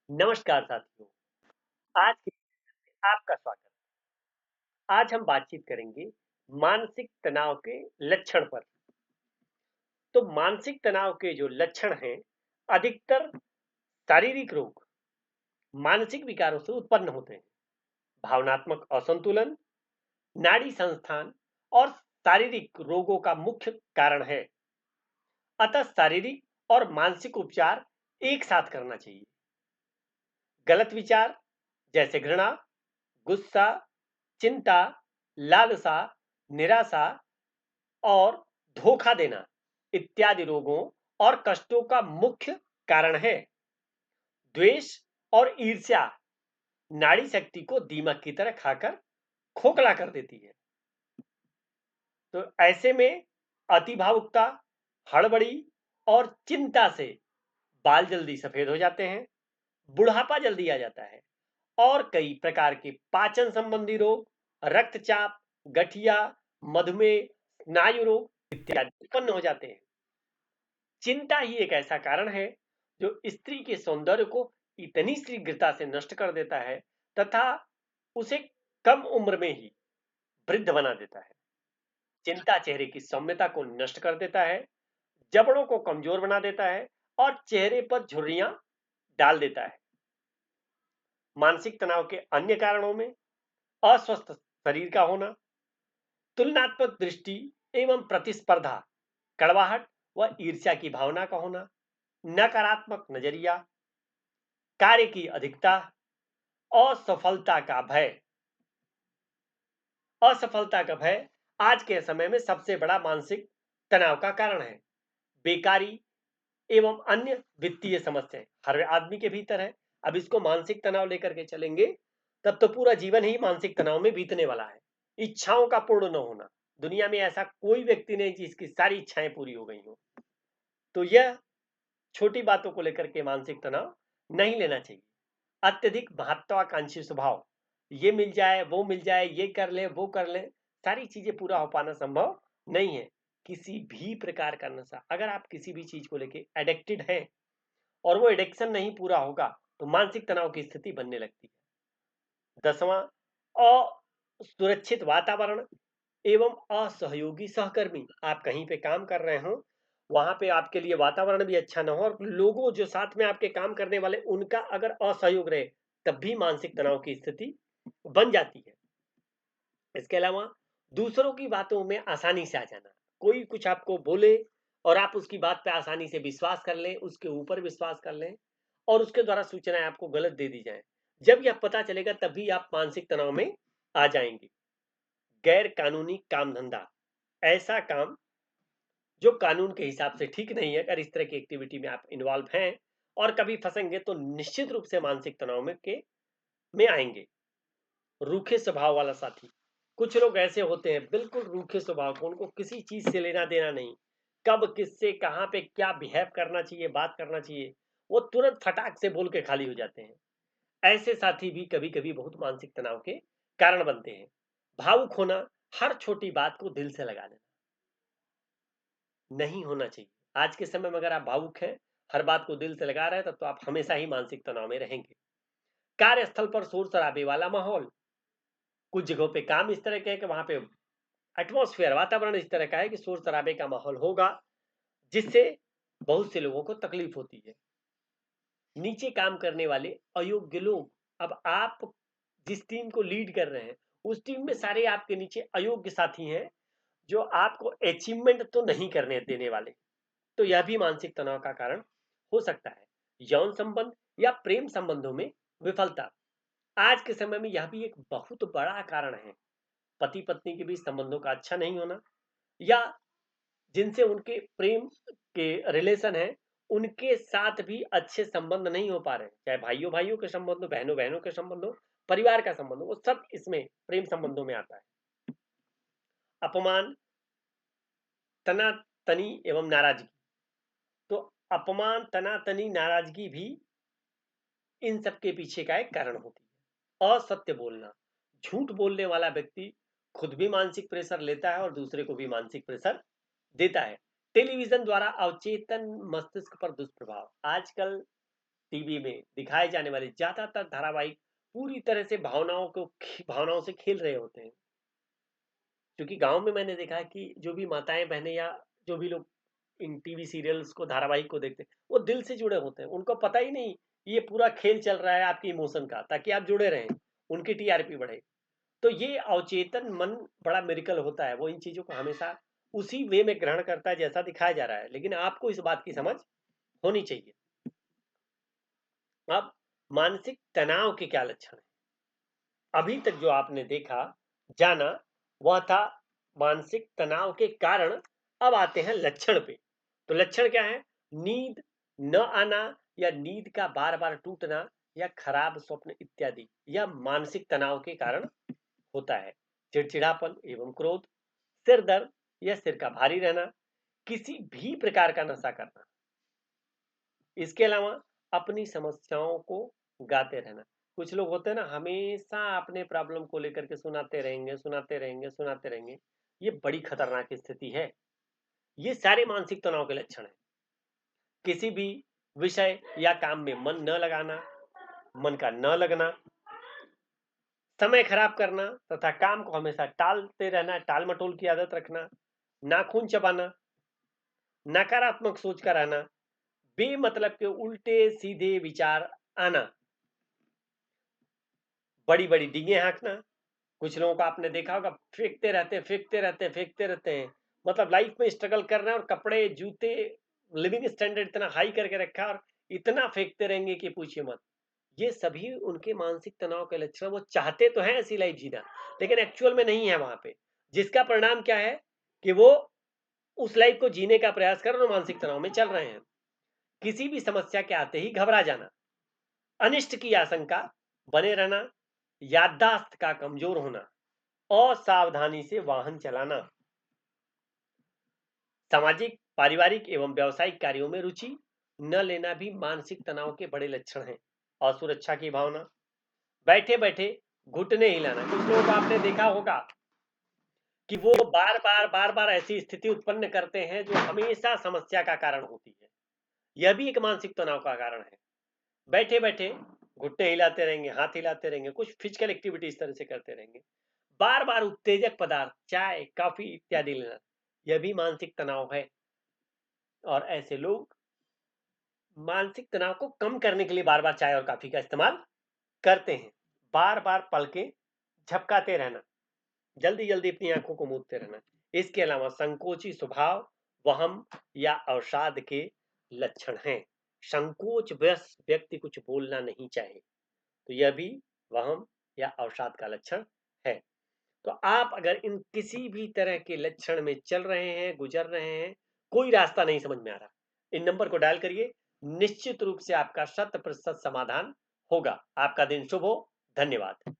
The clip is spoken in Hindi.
नमस्कार साथियों। आज की में आपका स्वागत। आज हम बातचीत करेंगे मानसिक तनाव के लक्षण पर। तो मानसिक तनाव के जो लक्षण हैं, अधिकतर शारीरिक रोग, मानसिक विकारों से उत्पन्न होते हैं। भावनात्मक असंतुलन, नाड़ी संस्थान और शारीरिक रोगों का मुख्य कारण है। अतः शारीरिक और मानसिक उपचार एक साथ करना चाहिए। गलत विचार जैसे घृणा, गुस्सा, चिंता, लालसा, निराशा और धोखा देना इत्यादि रोगों और कष्टों का मुख्य कारण है। द्वेष और ईर्ष्या नाड़ी शक्ति को दीमक की तरह खाकर खोखला कर देती है। तो ऐसे में अति भावुकता, हड़बड़ी और चिंता से बाल जल्दी सफेद हो जाते हैं, बुढ़ापा जल्दी आ जाता है और कई प्रकार के पाचन संबंधी रोग, रक्तचाप, गठिया, मधुमेह, स्नायु रोग इत्यादि उत्पन्न हो जाते हैं। चिंता ही एक ऐसा कारण है जो स्त्री के सौंदर्य को इतनी शीघ्रता से नष्ट कर देता है तथा उसे कम उम्र में ही वृद्ध बना देता है। चिंता चेहरे की सौम्यता को नष्ट कर देता है, जबड़ों को कमजोर बना देता है और चेहरे पर झुर्रियां डाल देता है। मानसिक तनाव के अन्य कारणों में अस्वस्थ शरीर का होना, तुलनात्मक दृष्टि एवं प्रतिस्पर्धा, कड़वाहट व ईर्ष्या की भावना का होना, नकारात्मक नजरिया, कार्य की अधिकता, असफलता का भय। असफलता का भय आज के समय में सबसे बड़ा मानसिक तनाव का कारण है। बेकारी एवं अन्य वित्तीय समस्याएं हर आदमी के भीतर है। अब इसको मानसिक तनाव लेकर के चलेंगे तब तो पूरा जीवन ही मानसिक तनाव में बीतने वाला है। इच्छाओं का पूर्ण न होना, दुनिया में ऐसा कोई व्यक्ति नहीं जिसकी सारी इच्छाएं पूरी हो गई हो। तो यह छोटी बातों को लेकर के मानसिक तनाव नहीं लेना चाहिए। अत्यधिक महत्वाकांक्षी स्वभाव, ये मिल जाए, वो मिल जाए, ये कर ले, वो कर ले, सारी चीजें पूरा हो पाना संभव नहीं है। किसी भी प्रकार का नशा, अगर आप किसी भी चीज को लेके एडिक्टेड हैं और वो एडिक्शन नहीं पूरा होगा तो मानसिक तनाव की स्थिति बनने लगती है। 10वां, असुरक्षित वातावरण एवं असहयोगी सहकर्मी। आप कहीं पे काम कर रहे हो, वहां पे आपके लिए वातावरण भी अच्छा ना हो और लोगों जो साथ में आपके काम करने वाले उनका अगर असहयोग रहे, तब भी मानसिक तनाव की स्थिति बन जाती है। इसके अलावा दूसरों की बातों में आसानी से आ जाना, कोई कुछ आपको बोले और आप उसकी बात पे आसानी से विश्वास कर लें, उसके ऊपर विश्वास कर लें और उसके द्वारा सूचनाएं आपको गलत दे दी जाए, जब यह पता चलेगा तभी आप मानसिक तनाव में आ जाएंगे। गैर कानूनी काम धंधा, ऐसा काम जो कानून के हिसाब से ठीक नहीं है, अगर इस तरह की एक्टिविटी में आप इन्वॉल्व हैं और कभी फंसेंगे तो निश्चित रूप से मानसिक तनाव में आएंगे। रूखे स्वभाव वाला साथी, कुछ लोग ऐसे होते हैं बिल्कुल रूखे स्वभाव को, उनको किसी चीज से लेना देना नहीं, कब किससे कहां पे क्या बिहेव करना चाहिए, बात करना चाहिए, वो तुरंत फटाक से बोल के खाली हो जाते हैं। ऐसे साथी भी कभी कभी बहुत मानसिक तनाव के कारण बनते हैं। भावुक होना, हर छोटी बात को दिल से लगा लेना, नहीं होना चाहिए। आज के समय में अगर आप भावुक हैं, हर बात को दिल से लगा रहे हैं, तब तो आप हमेशा ही मानसिक तनाव में रहेंगे। कार्यस्थल पर शोर शराबे वाला माहौल, कुछ जगहों पे काम इस तरह के है कि वहां पे एटमॉस्फेयर, वातावरण इस तरह का है कि शोर शराबे का माहौल होगा, जिससे बहुत से लोगों को तकलीफ होती है। नीचे काम करने वाले अयोग्य लोग, अब आप जिस टीम को लीड कर रहे हैं उस टीम में सारे आपके नीचे अयोग्य साथी हैं जो आपको अचीवमेंट तो नहीं करने देने वाले, तो यह भी मानसिक तनाव का कारण हो सकता है। यौन संबंध या प्रेम संबंधों में विफलता, आज के समय में यह भी एक बहुत बड़ा कारण है। पति पत्नी के बीच संबंधों का अच्छा नहीं होना, या जिनसे उनके प्रेम के रिलेशन है उनके साथ भी अच्छे संबंध नहीं हो पा रहे, चाहे भाइयों भाइयों के संबंध हो, बहनों बहनों के संबंध हो, परिवार का संबंध हो, वो सब इसमें प्रेम संबंधों में आता है। अपमान, तनातनी एवं नाराजगी, तो अपमान, तनातनी, नाराजगी भी इन सब के पीछे का एक कारण होती है। असत्य बोलना, झूठ बोलने वाला व्यक्ति खुद भी मानसिक प्रेशर लेता है और दूसरे को भी मानसिक प्रेशर देता है। टेलीविजन द्वारा अवचेतन मस्तिष्क पर दुष्प्रभाव, आजकल टीवी में दिखाए जाने वाले ज्यादातर धारावाहिक पूरी तरह से भावनाओं से खेल रहे होते हैं। क्योंकि गांव में मैंने देखा है कि जो भी माताएं बहनें या जो भी लोग इन टीवी सीरियल्स को धारावाहिक को देखते हैं, वो दिल से जुड़े होते हैं। उनको पता ही नहीं ये पूरा खेल चल रहा है आपके इमोशन का, ताकि आप जुड़े रहें, उनकी टीआरपी बढ़े। तो ये अवचेतन मन बड़ा मिरेकल होता है, वो इन चीजों को हमेशा उसी वे में ग्रहण करता है जैसा दिखाया जा रहा है, लेकिन आपको इस बात की समझ होनी चाहिए। अब मानसिक तनाव के क्या लक्षण है? अभी तक जो आपने देखा, जाना, वह था मानसिक तनाव के कारण। अब आते हैं लक्षण पे। तो लक्षण क्या है? नींद न आना या नींद का बार बार टूटना या खराब स्वप्न इत्यादि, यह मानसिक तनाव के कारण होता है। चिड़चिड़ापन एवं क्रोध, सिर दर्द या सिर का भारी रहना, किसी भी प्रकार का नशा करना, इसके अलावा अपनी समस्याओं को गाते रहना। कुछ लोग होते हैं ना, हमेशा अपने प्रॉब्लम को लेकर के सुनाते रहेंगे, सुनाते रहेंगे, सुनाते रहेंगे। ये बड़ी खतरनाक स्थिति है। ये सारे मानसिक तनाव के लक्षण हैं। किसी भी विषय या काम में मन न लगाना, मन का न लगना, समय खराब करना तथा काम को हमेशा टालते रहना, टाल मटोल की आदत रखना, नाखून चबाना, नकारात्मक सोच का रहना, बेमतलब के उल्टे सीधे विचार आना, बड़ी बड़ी डींगे हाँकना। कुछ लोगों को आपने देखा होगा, फेंकते रहते हैं, फेंकते रहते हैं, फेंकते रहते हैं। मतलब लाइफ में स्ट्रगल कर रहे हैं और कपड़े जूते लिविंग स्टैंडर्ड इतना हाई करके रखा है और इतना फेंकते रहेंगे कि पूछिए मत। ये सभी उनके मानसिक तनाव के लक्षण। वो चाहते तो हैं ऐसी लाइफ जीना, लेकिन एक्चुअल में नहीं है वहां पे, जिसका परिणाम क्या है कि वो उस लाइफ को जीने का प्रयास कर रहे हैं और मानसिक तनाव में चल रहे हैं। किसी भी समस्या के आते ही घबरा जाना, अनिष्ट की आशंका बने रहना, याददाश्त का कमजोर होना, असावधानी से वाहन चलाना, सामाजिक, पारिवारिक एवं व्यावसायिक कार्यों में रुचि न लेना भी मानसिक तनाव के बड़े लक्षण हैं। असुरक्षा की भावना, बैठे बैठे घुटने हिलाना। कुछ लोगों को आपने देखा होगा कि वो बार बार ऐसी स्थिति उत्पन्न करते हैं जो हमेशा समस्या का कारण होती है। यह भी एक मानसिक तनाव का कारण है। बैठे बैठे घुटने हिलाते रहेंगे, हाथ हिलाते रहेंगे, कुछ फिजिकल एक्टिविटी इस तरह से करते रहेंगे, बार बार उत्तेजक पदार्थ, चाय, कॉफी इत्यादि लेना, यह भी मानसिक तनाव है। और ऐसे लोग मानसिक तनाव को कम करने के लिए बार बार चाय और कॉफी का इस्तेमाल करते हैं। बार बार पलकें झपकाते रहना, जल्दी जल्दी अपनी आंखों को मूंदते रहना, इसके अलावा संकोची स्वभाव, वहम या अवसाद के लक्षण हैं। संकोच वश व्यक्ति कुछ बोलना नहीं चाहे, तो यह भी वहम या अवसाद का लक्षण है। तो आप अगर इन किसी भी तरह के लक्षण में चल रहे हैं, गुजर रहे हैं, कोई रास्ता नहीं समझ में आ रहा, इन नंबर को डायल करिए। निश्चित रूप से आपका 100% समाधान होगा। आपका दिन शुभ हो। धन्यवाद।